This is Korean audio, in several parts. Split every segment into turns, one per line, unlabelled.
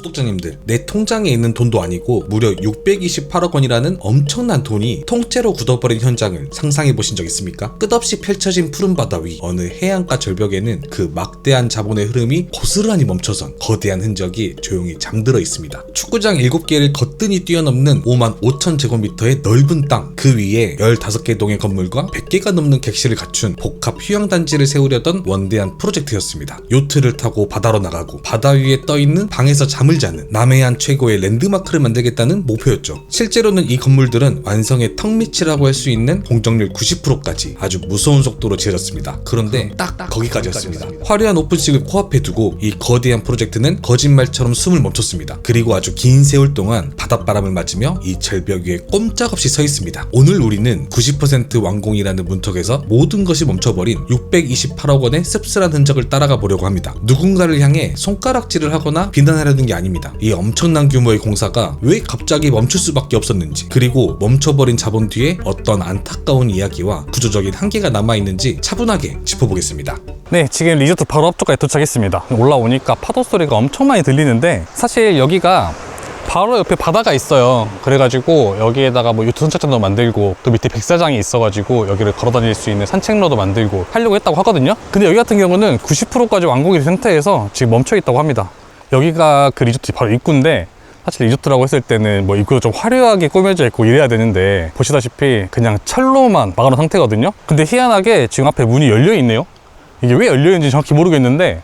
구독자님들, 내 통장에 있는 돈도 아니고 무려 628억 원이라는 엄청난 돈이 통째로 굳어버린 현장을 상상해 보신 적 있습니까? 끝없이 펼쳐진 푸른 바다 위 어느 해안가 절벽에는 그 막대한 자본의 흐름이 고스란히 멈춰선 거대한 흔적이 조용히 잠들어 있습니다. 축구장 7개를 거뜬히 뛰어넘는 5만 5천 제곱미터의 넓은 땅, 그 위에 15개 동의 건물과 100개가 넘는 객실을 갖춘 복합 휴양단지를 세우려던 원대한 프로젝트였습니다. 요트를 타고 바다로 나가고 바다 위에 떠있는 방에서 잠을 자는 남해안 최고의 랜드마크를 만들겠다는 목표였죠. 실제로는 이 건물들은 완성의 턱밑이라고 할 수 있는 공정률 90%까지 아주 무서운 속도로 지어졌습니다. 그런데 딱 거기까지였습니다. 화려한 오픈식을 코앞에 두고 이 거대한 프로젝트는 거짓말처럼 숨을 멈췄습니다. 그리고 아주 긴 세월 동안 바닷바람을 맞으며 이 절벽 위에 꼼짝없이 서 있습니다. 오늘 우리는 90% 완공이라는 문턱에서 모든 것이 멈춰버린 628억 원의 씁쓸한 흔적을 따라가 보려고 합니다. 누군가를 향해 손가락질을 하거나 비난하려는 게 아닙니다. 이 엄청난 규모의 공사가 왜 갑자기 멈출 수밖에 없었는지, 그리고 멈춰버린 자본 뒤에 어떤 안타까운 이야기와 구조적인 한계가 남아있는지 차분하게 짚어보겠습니다.
네, 지금 리조트 바로 앞쪽까지 도착했습니다. 올라오니까 파도 소리가 엄청 많이 들리는데, 사실 여기가 바로 옆에 바다가 있어요. 그래가지고 여기에다가 뭐 요트 선착장도 만들고, 또 밑에 백사장이 있어가지고 여기를 걸어다닐 수 있는 산책로도 만들고 하려고 했다고 하거든요. 근데 여기 같은 경우는 90%까지 완공이 된 상태에서 지금 멈춰 있다고 합니다. 여기가 그 리조트 바로 입구인데, 사실 리조트라고 했을 때는 뭐 입구가 좀 화려하게 꾸며져 있고 이래야 되는데, 보시다시피 그냥 철로만 막아놓은 상태거든요. 근데 희한하게 지금 앞에 문이 열려 있네요. 이게 왜 열려 있는지 정확히 모르겠는데,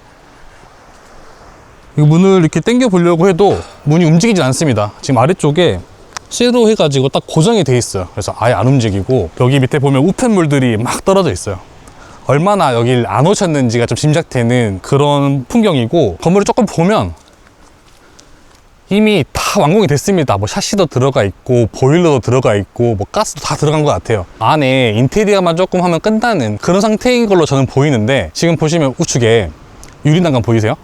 이 문을 이렇게 당겨 보려고 해도 문이 움직이진 않습니다. 지금 아래쪽에 쇠로 해가지고 딱 고정이 돼 있어요. 그래서 아예 안 움직이고, 여기 밑에 보면 우편물들이 막 떨어져 있어요. 얼마나 여길 안 오셨는지가 좀 짐작되는 그런 풍경이고, 건물을 조금 보면 이미 다 완공이 됐습니다. 뭐 샤시도 들어가 있고, 보일러도 들어가 있고, 뭐 가스도 다 들어간 것 같아요. 안에 인테리어만 조금 하면 끝나는 그런 상태인 걸로 저는 보이는데, 지금 보시면 우측에 유리난간 보이세요?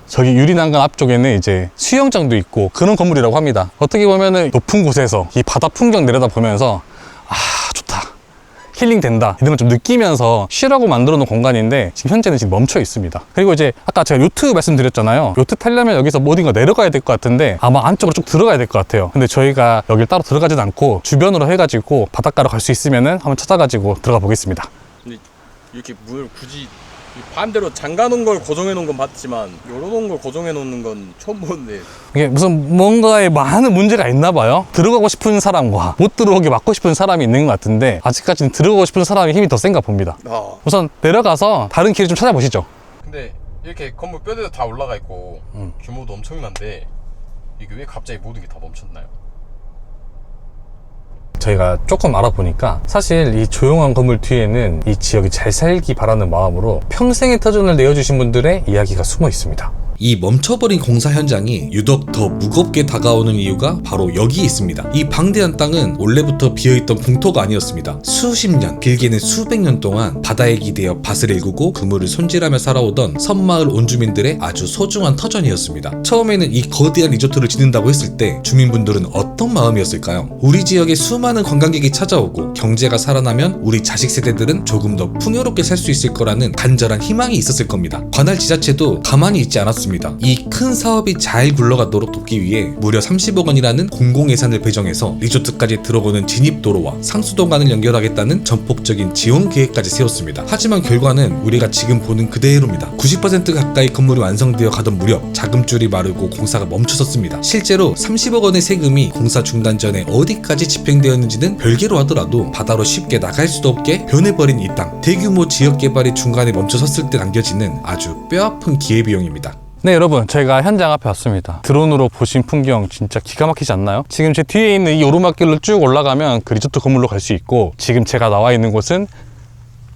저기 유리난간 앞쪽에는 이제 수영장도 있고 그런 건물이라고 합니다. 어떻게 보면은 높은 곳에서 이 바다 풍경 내려다 보면서 아, 좋다, 힐링 된다, 이런 걸 좀 느끼면서 쉬라고 만들어 놓은 공간인데, 지금 현재는 지금 멈춰 있습니다. 그리고 이제 아까 제가 요트 말씀드렸잖아요. 요트 타려면 여기서 어딘가 내려가야 될 것 같은데, 아마 안쪽으로 쭉 들어가야 될 것 같아요. 근데 저희가 여길 따로 들어가진 않고 주변으로 해가지고 바닷가로 갈 수 있으면은 한번 찾아가지고 들어가 보겠습니다.
근데 이렇게 문을 굳이 반대로 잠가놓은 걸 고정해 놓은 건 봤지만, 열어놓은 걸 고정해 놓는 건 처음 보는데,
이게 무슨 뭔가에 많은 문제가 있나 봐요. 들어가고 싶은 사람과 못 들어오게 막고 싶은 사람이 있는 것 같은데, 아직까지는 들어가고 싶은 사람의 힘이 더 센가 봅니다. 우선 내려가서 다른 길을 좀 찾아보시죠.
근데 이렇게 건물 뼈대도 다 올라가 있고 규모도 엄청난데, 이게 왜 갑자기 모든 게 다 멈췄나요?
저희가 조금 알아보니까 사실 이 조용한 건물 뒤에는 이 지역이 잘 살기 바라는 마음으로 평생의 터전을 내어주신 분들의 이야기가 숨어 있습니다.
이 멈춰버린 공사 현장이 유독 더 무겁게 다가오는 이유가 바로 여기에 있습니다. 이 방대한 땅은 원래부터 비어있던 궁토가 아니었습니다. 수십 년, 길게는 수백 년 동안 바다에 기대어 밭을 일구고 그물을 손질하며 살아오던 섬마을 온주민들의 아주 소중한 터전이었습니다. 처음에는 이 거대한 리조트를 짓는다고 했을 때 주민분들은 어떤 마음이었을까요? 우리 지역에 수많은 관광객이 찾아오고 경제가 살아나면 우리 자식 세대들은 조금 더 풍요롭게 살 수 있을 거라는 간절한 희망이 있었을 겁니다. 관할 지자체도 가만히 있지 않았습니다. 이 큰 사업이 잘 굴러가도록 돕기 위해 무려 30억 원이라는 공공예산을 배정해서 리조트까지 들어오는 진입도로와 상수도관을 연결하겠다는 전폭적인 지원 계획까지 세웠습니다. 하지만 결과는 우리가 지금 보는 그대로입니다. 90% 가까이 건물이 완성되어 가던 무렵 자금줄이 마르고 공사가 멈춰섰습니다. 실제로 30억 원의 세금이 공사 중단 전에 어디까지 집행되었는지는 별개로 하더라도 바다로 쉽게 나갈 수도 없게 변해버린 이 땅, 대규모 지역개발이 중간에 멈춰섰을 때 남겨지는 아주 뼈아픈 기회비용입니다.
네, 여러분, 저희가 현장 앞에 왔습니다. 드론으로 보신 풍경 진짜 기가 막히지 않나요? 지금 제 뒤에 있는 이 오르막길로 쭉 올라가면 그 리조트 건물로 갈 수 있고, 지금 제가 나와 있는 곳은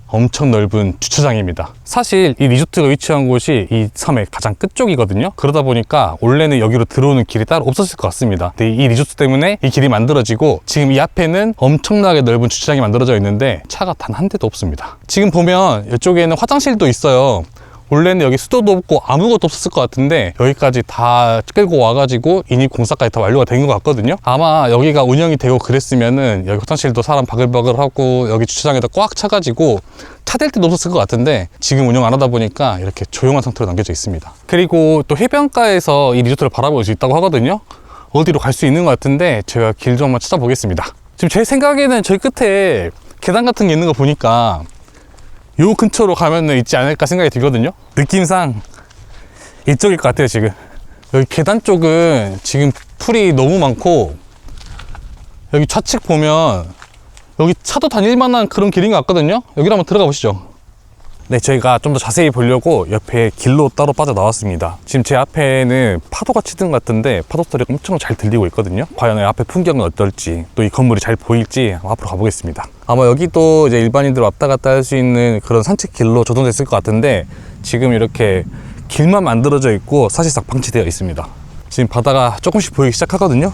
엄청 넓은 주차장입니다. 사실 이 리조트가 위치한 곳이 이 섬의 가장 끝쪽이거든요. 그러다 보니까 원래는 여기로 들어오는 길이 따로 없었을 것 같습니다. 근데 이 리조트 때문에 이 길이 만들어지고, 지금 이 앞에는 엄청나게 넓은 주차장이 만들어져 있는데 차가 단 한 대도 없습니다. 지금 보면 이쪽에는 화장실도 있어요. 원래는 여기 수도도 없고 아무것도 없었을 것 같은데 여기까지 다 끌고 와가지고 인입 공사까지 다 완료가 된 것 같거든요. 아마 여기가 운영이 되고 그랬으면은 여기 화장실도 사람 바글바글 하고 여기 주차장에다 꽉 차가지고 차 댈 때도 없었을 것 같은데 지금 운영 안 하다 보니까 이렇게 조용한 상태로 남겨져 있습니다. 그리고 또 해변가에서 이 리조트를 바라볼 수 있다고 하거든요. 어디로 갈 수 있는 것 같은데 제가 길 좀 한번 찾아보겠습니다. 지금 제 생각에는 저희 끝에 계단 같은 게 있는 거 보니까 요 근처로 가면 있지 않을까 생각이 들거든요. 느낌상 이쪽일 것 같아요. 지금 여기 계단 쪽은 지금 풀이 너무 많고 여기 좌측 보면 여기 차도 다닐 만한 그런 길인 것 같거든요. 여기로 한번 들어가 보시죠. 네, 저희가 좀 더 자세히 보려고 옆에 길로 따로 빠져나왔습니다. 지금 제 앞에는 파도가 치는 것 같은데 파도 소리가 엄청 잘 들리고 있거든요. 과연 앞에 풍경은 어떨지, 또 이 건물이 잘 보일지 앞으로 가보겠습니다. 아마 여기도 이제 일반인들 왔다 갔다 할 수 있는 그런 산책길로 조성됐을 것 같은데 지금 이렇게 길만 만들어져 있고 사실상 방치되어 있습니다. 지금 바다가 조금씩 보이기 시작하거든요.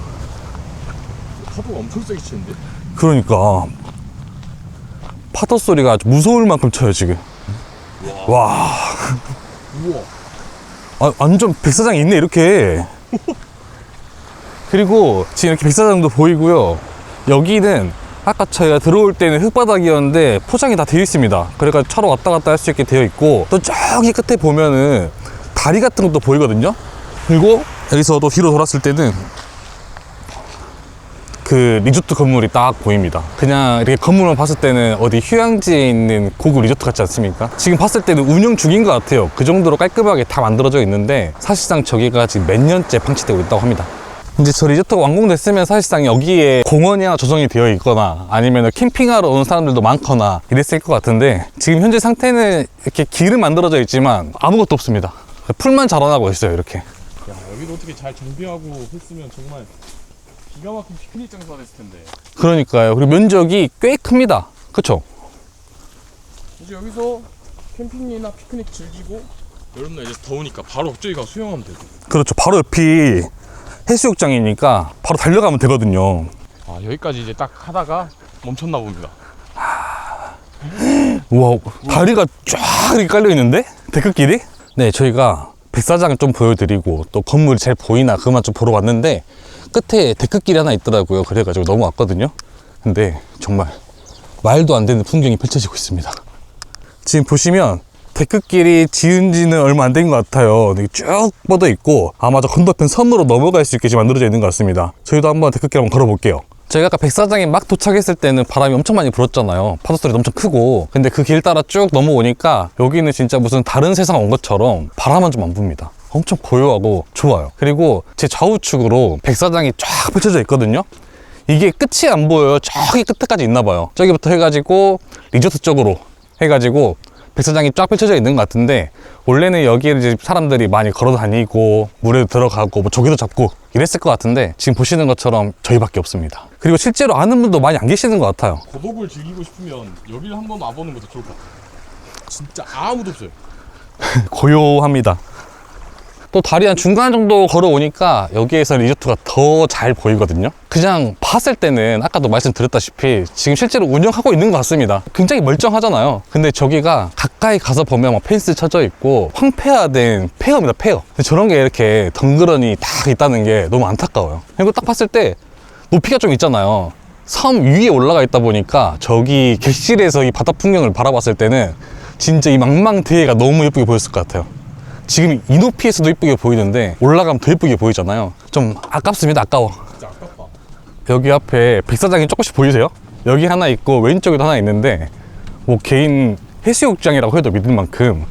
파도가 엄청 세게 치는데?
그러니까 파도 소리가 아주 무서울 만큼 쳐요 지금. 와.
우와.
아, 완전 백사장이 있네 이렇게. 그리고 지금 이렇게 백사장도 보이고요. 여기는 아까 저희가 들어올 때는 흙바닥이었는데 포장이 다 되어 있습니다. 그래가지고 차로 왔다 갔다 할 수 있게 되어 있고 또 저기 끝에 보면은 다리 같은 것도 보이거든요. 그리고 여기서 또 뒤로 돌았을 때는 그 리조트 건물이 딱 보입니다. 그냥 이렇게 건물만 봤을 때는 어디 휴양지에 있는 고급 리조트 같지 않습니까? 지금 봤을 때는 운영 중인 것 같아요. 그 정도로 깔끔하게 다 만들어져 있는데 사실상 저기가 지금 몇 년째 방치되고 있다고 합니다. 이제 저 리조트가 완공됐으면 사실상 여기에 공원이 하나 조성이 되어 있거나 아니면 캠핑하러 오는 사람들도 많거나 이랬을 것 같은데 지금 현재 상태는 이렇게 길은 만들어져 있지만 아무것도 없습니다. 풀만 자라나고 있어요 이렇게.
야, 여기도 어떻게 잘 정비하고 했으면 정말 기가 막힌 피크닉 장소가 됐을 텐데.
그러니까요. 그리고 면적이 꽤 큽니다. 그쵸?
이제 여기서 캠핑이나 피크닉 즐기고 여름날 이제 더우니까 바로 저기 가서 수영하면 되고.
그렇죠. 바로 옆이 해수욕장이니까 바로 달려가면 되거든요.
아, 여기까지 이제 딱 하다가 멈췄나 봅니다.
우와, 다리가 쫙 이렇게 깔려 있는데? 데크길이? 네, 저희가 백사장을 좀 보여드리고 또 건물이 잘 보이나 그만 좀 보러 왔는데 끝에 데크길이 하나 있더라고요. 그래가지고 넘어왔거든요. 근데 정말 말도 안 되는 풍경이 펼쳐지고 있습니다. 지금 보시면 데크길이 지은 지는 얼마 안 된 것 같아요. 쭉 뻗어 있고 아마 저 건너편 섬으로 넘어갈 수 있게 지금 만들어져 있는 것 같습니다. 저희도 한번 데크길 한번 걸어볼게요. 저희가 아까 백사장에 막 도착했을 때는 바람이 엄청 많이 불었잖아요. 파도 소리도 엄청 크고. 근데 그 길 따라 쭉 넘어오니까 여기는 진짜 무슨 다른 세상 온 것처럼 바람은 좀 안 붑니다. 엄청 고요하고 좋아요. 그리고 제 좌우측으로 백사장이 쫙 펼쳐져 있거든요. 이게 끝이 안 보여요. 저기 끝에까지 있나 봐요. 저기부터 해가지고 리조트 쪽으로 해가지고 백사장이 쫙 펼쳐져 있는 것 같은데 원래는 여기에 이제 사람들이 많이 걸어 다니고 물에도 들어가고 뭐 조개도 잡고 이랬을 것 같은데 지금 보시는 것처럼 저희밖에 없습니다. 그리고 실제로 아는 분도 많이 안 계시는 것 같아요.
고독을 즐기고 싶으면 여기를 한번 와보는 것도 좋을 것 같아요. 진짜 아무도 없어요.
고요합니다. 또 다리 한 중간 정도 걸어오니까 여기에서 리조트가 더 잘 보이거든요. 그냥 봤을 때는 아까도 말씀드렸다시피 지금 실제로 운영하고 있는 것 같습니다. 굉장히 멀쩡하잖아요. 근데 저기가 가까이 가서 보면 막 펜스 쳐져 있고 황폐화된 폐허입니다. 폐허. 근데 저런 게 이렇게 덩그러니 다 있다는 게 너무 안타까워요. 그리고 딱 봤을 때 높이가 좀 있잖아요. 섬 위에 올라가 있다 보니까 저기 객실에서 이 바다 풍경을 바라봤을 때는 진짜 이 망망대해가 너무 예쁘게 보였을 것 같아요. 지금 이 높이에서도 예쁘게 보이는데 올라가면 더 예쁘게 보이잖아요. 좀 아깝습니다. 아까워.
진짜 아깝다.
여기 앞에 백사장이 조금씩 보이세요? 여기 하나 있고 왼쪽에도 하나 있는데 뭐 개인 해수욕장이라고 해도 믿을 만큼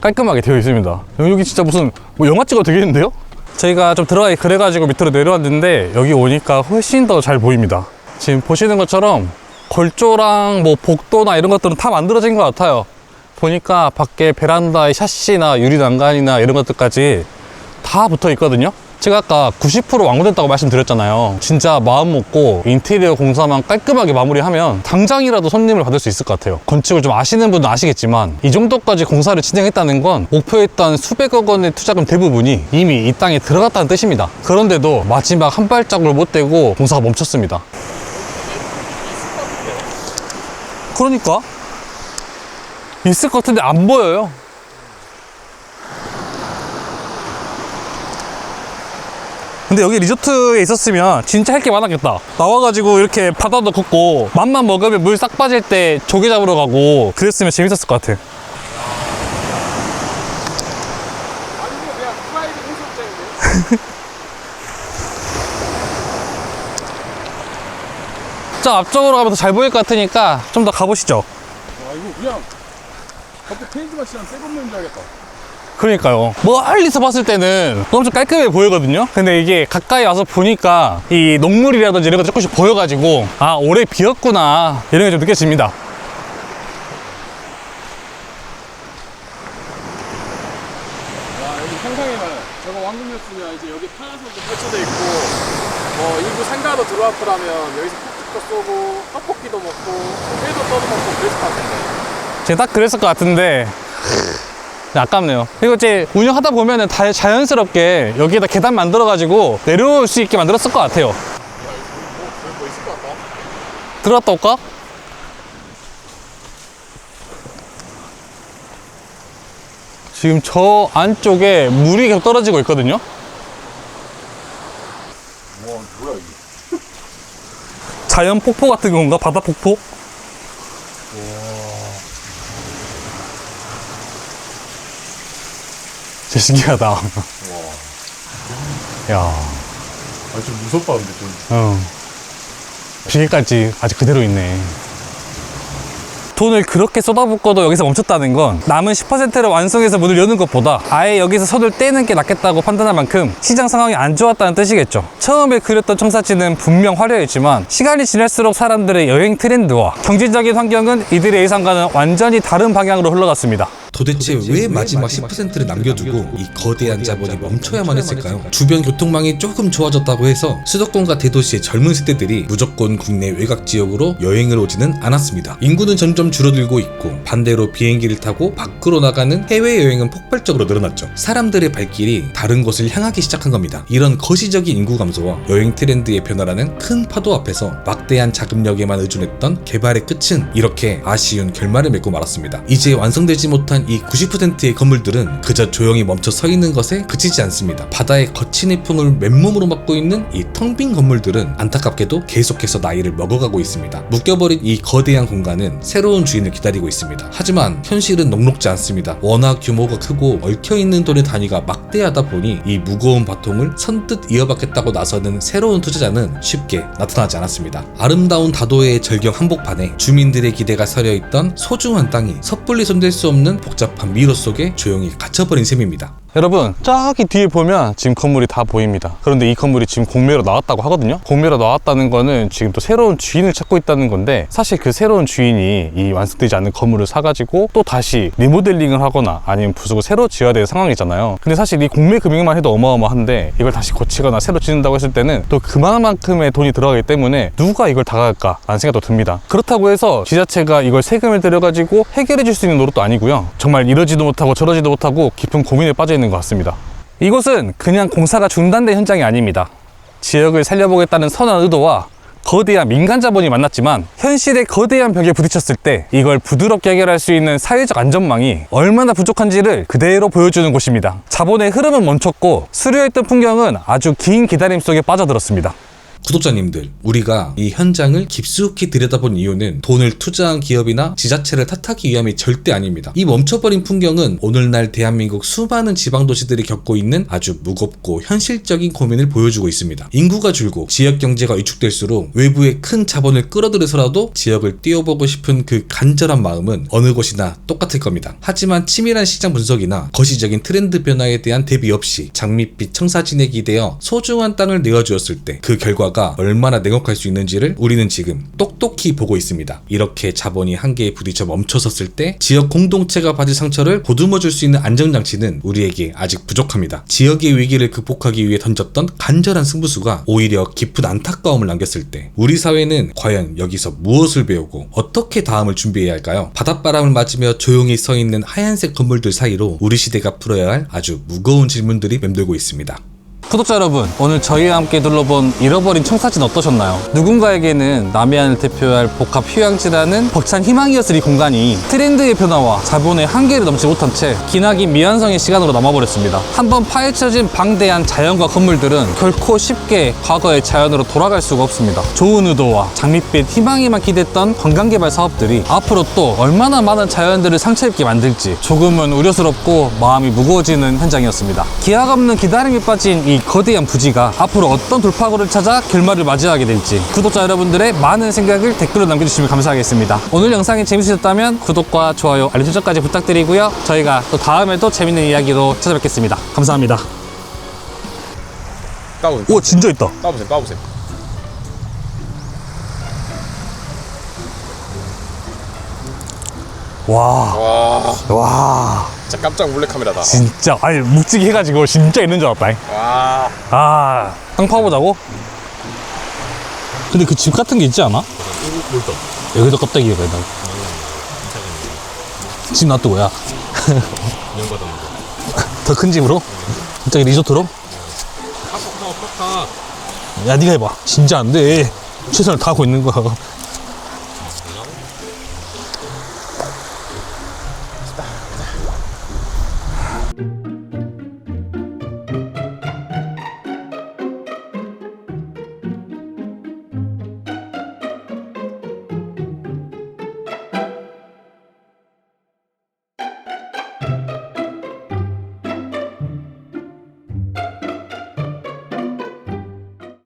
깔끔하게 되어 있습니다. 여기 진짜 무슨 뭐 영화 찍어도 되겠는데요? 저희가 좀 들어가기 그래가지고 밑으로 내려왔는데 여기 오니까 훨씬 더 잘 보입니다. 지금 보시는 것처럼 걸조랑 뭐 복도나 이런 것들은 다 만들어진 것 같아요. 보니까 밖에 베란다에 샤시나 유리 난간이나 이런 것들까지 다 붙어 있거든요. 제가 아까 90% 완공됐다고 말씀드렸잖아요. 진짜 마음 먹고 인테리어 공사만 깔끔하게 마무리하면 당장이라도 손님을 받을 수 있을 것 같아요. 건축을 좀 아시는 분은 아시겠지만 이 정도까지 공사를 진행했다는 건 목표했던 수백억 원의 투자금 대부분이 이미 이 땅에 들어갔다는 뜻입니다. 그런데도 마지막 한 발자국을 못 떼고 공사가 멈췄습니다. 그러니까 있을 것 같은데 안 보여요. 근데 여기 리조트에 있었으면 진짜 할 게 많았겠다. 나와가지고 이렇게 바다도 걷고 맘만 먹으면 물 싹 빠질 때 조개 잡으러 가고 그랬으면 재밌었을 것 같아.
아니면 그냥 프라이드 해수욕장인데.
저 앞쪽으로 가면 더 잘 보일 것 같으니까 좀 더 가보시죠.
와 이거 그냥 갑자기 페인트만 칠한 새 건물인 줄 알겠다.
그러니까요. 멀리서 봤을 때는 엄청 깔끔해 보이거든요. 근데 이게 가까이 와서 보니까 이 녹물이라든지 이런 것도 조금씩 보여가지고 아, 오래 비었구나 이런 게 좀 느껴집니다.
와 여기 상상해봐요. 저거 왕궁이었으면 이제 여기 파라솔도 펼쳐져 있고 일부 상가도 들어왔더라면 여기서 폭죽도 쏘고 떡볶이도 먹고 회도 떠먹고 그랬을 것 같은데.
제가 딱 그랬을 것 같은데 아깝네요. 그리고 이제 운영하다 보면은 다 자연스럽게 여기에다 계단 만들어가지고 내려올 수 있게 만들었을 것 같아요.
뭐 있을 것 같다.
들어갔다 올까? 지금 저 안쪽에 물이 계속 떨어지고 있거든요.
와 뭐야 이게.
자연 폭포 같은 건가? 바다 폭포? 진짜 신기하다. 야,
좀 무섭다 근데 좀.
비계까지 아직 그대로 있네. 돈을 그렇게 쏟아붓고도 여기서 멈췄다는 건 남은 10%를 완성해서 문을 여는 것보다 아예 여기서 손을 떼는 게 낫겠다고 판단할 만큼 시장 상황이 안 좋았다는 뜻이겠죠. 처음에 그렸던 청사지는 분명 화려했지만 시간이 지날수록 사람들의 여행 트렌드와 경제적인 환경은 이들의 예상과는 완전히 다른 방향으로 흘러갔습니다.
도대체 왜 마지막 10%를 남겨두고 이 거대한 자본이 멈춰야만 했을까요? 주변 교통망이 조금 좋아졌다고 해서 수도권과 대도시의 젊은 세대들이 무조건 국내 외곽 지역으로 여행을 오지는 않았습니다. 인구는 점점 줄어들고 있고 반대로 비행기를 타고 밖으로 나가는 해외여행은 폭발적으로 늘어났죠. 사람들의 발길이 다른 곳을 향하기 시작한 겁니다. 이런 거시적인 인구 감소와 여행 트렌드의 변화라는 큰 파도 앞에서 막대한 자금력에만 의존했던 개발의 끝은 이렇게 아쉬운 결말을 맺고 말았습니다. 이제 완성되지 못한 이 90%의 건물들은 그저 조용히 멈춰 서 있는 것에 그치지 않습니다. 바다의 거친 해풍을 맨몸으로 맞고 있는 이 텅 빈 건물들은 안타깝게도 계속해서 나이를 먹어가고 있습니다. 묶여버린 이 거대한 공간은 새로운 주인을 기다리고 있습니다. 하지만 현실은 녹록지 않습니다. 워낙 규모가 크고 얽혀있는 돈의 단위가 막대하다 보니 이 무거운 바통을 선뜻 이어받겠다고 나서는 새로운 투자자는 쉽게 나타나지 않았습니다. 아름다운 다도해의 절경 한복판에 주민들의 기대가 서려있던 소중한 땅이 섣불리 손댈 수 없는 복잡한 미로 속에 조용히 갇혀버린 셈입니다.
여러분, 저기 뒤에 보면 지금 건물이 다 보입니다. 그런데 이 건물이 지금 공매로 나왔다고 하거든요. 공매로 나왔다는 거는 지금 또 새로운 주인을 찾고 있다는 건데, 사실 그 새로운 주인이 이 완성되지 않는 건물을 사가지고 또 다시 리모델링을 하거나 아니면 부수고 새로 지어야 될 상황이잖아요. 근데 사실 이 공매 금액만 해도 어마어마한데 이걸 다시 고치거나 새로 짓는다고 했을 때는 또 그만큼의 돈이 들어가기 때문에 누가 이걸 다 갈까 라는 생각도 듭니다. 그렇다고 해서 지자체가 이걸 세금을 들여가지고 해결해 줄 수 있는 노릇도 아니고요. 정말 이러지도 못하고 저러지도 못하고 깊은 고민에 빠져 있는 것 같습니다. 이곳은 그냥 공사가 중단된 현장이 아닙니다. 지역을 살려보겠다는 선한 의도와 거대한 민간 자본이 만났지만 현실의 거대한 벽에 부딪혔을 때 이걸 부드럽게 해결할 수 있는 사회적 안전망이 얼마나 부족한지를 그대로 보여주는 곳입니다. 자본의 흐름은 멈췄고 수려했던 풍경은 아주 긴 기다림 속에 빠져들었습니다.
구독자님들, 우리가 이 현장을 깊숙이 들여다본 이유는 돈을 투자한 기업이나 지자체를 탓하기 위함이 절대 아닙니다. 이 멈춰버린 풍경은 오늘날 대한민국 수많은 지방도시들이 겪고 있는 아주 무겁고 현실적인 고민을 보여주고 있습니다. 인구가 줄고 지역 경제가 위축될수록 외부의 큰 자본을 끌어들여서라도 지역을 띄워보고 싶은 그 간절한 마음은 어느 곳이나 똑같을 겁니다. 하지만 치밀한 시장 분석이나 거시적인 트렌드 변화에 대한 대비 없이 장밋빛 청사진에 기대어 소중한 땅을 내어주었을 때 그 결과가 얼마나 냉혹할 수 있는지를 우리는 지금 똑똑히 보고 있습니다. 이렇게 자본이 한계에 부딪혀 멈춰섰을 때 지역 공동체가 받을 상처를 보듬어줄 수 있는 안정장치는 우리에게 아직 부족합니다. 지역의 위기를 극복하기 위해 던졌던 간절한 승부수가 오히려 깊은 안타까움을 남겼을 때 우리 사회는 과연 여기서 무엇을 배우고 어떻게 다음을 준비해야 할까요? 바닷바람을 맞으며 조용히 서 있는 하얀색 건물들 사이로 우리 시대가 풀어야 할 아주 무거운 질문들이 맴돌고 있습니다.
구독자 여러분, 오늘 저희와 함께 둘러본 잃어버린 청사진 어떠셨나요? 누군가에게는 남해안을 대표할 복합 휴양지라는 벅찬 희망이었을 이 공간이 트렌드의 변화와 자본의 한계를 넘지 못한 채 기나긴 미완성의 시간으로 남아버렸습니다. 한번 파헤쳐진 방대한 자연과 건물들은 결코 쉽게 과거의 자연으로 돌아갈 수가 없습니다. 좋은 의도와 장밋빛 희망에만 기댔던 관광개발 사업들이 앞으로 또 얼마나 많은 자연들을 상처 입게 만들지 조금은 우려스럽고 마음이 무거워지는 현장이었습니다. 기약 없는 기다림에 빠진 이 거대한 부지가 앞으로 어떤 돌파구를 찾아 결말을 맞이하게 될지 구독자 여러분들의 많은 생각을 댓글로 남겨주시면 감사하겠습니다. 오늘 영상이 재밌으셨다면 구독과 좋아요, 알림 설정까지 부탁드리고요. 저희가 또 다음에도 재밌는 이야기로 찾아뵙겠습니다. 감사합니다.
까보세요.
오, 진짜 있다.
까보세요. 까보세요.
와,
와,
와,
진짜 깜짝 몰래 카메라다.
진짜 아니 묵직이 해가지고 진짜 있는 줄 알았다.
와,
아, 땅 파보자고? 근데 그 집 같은 게 있지 않아? 여기도 껍데기가 있다. 집 놔두고야. 더 큰 집으로? 갑자기 리조트로? 야, 니가 해봐. 진짜 안 돼. 최선을 다하고 있는 거야.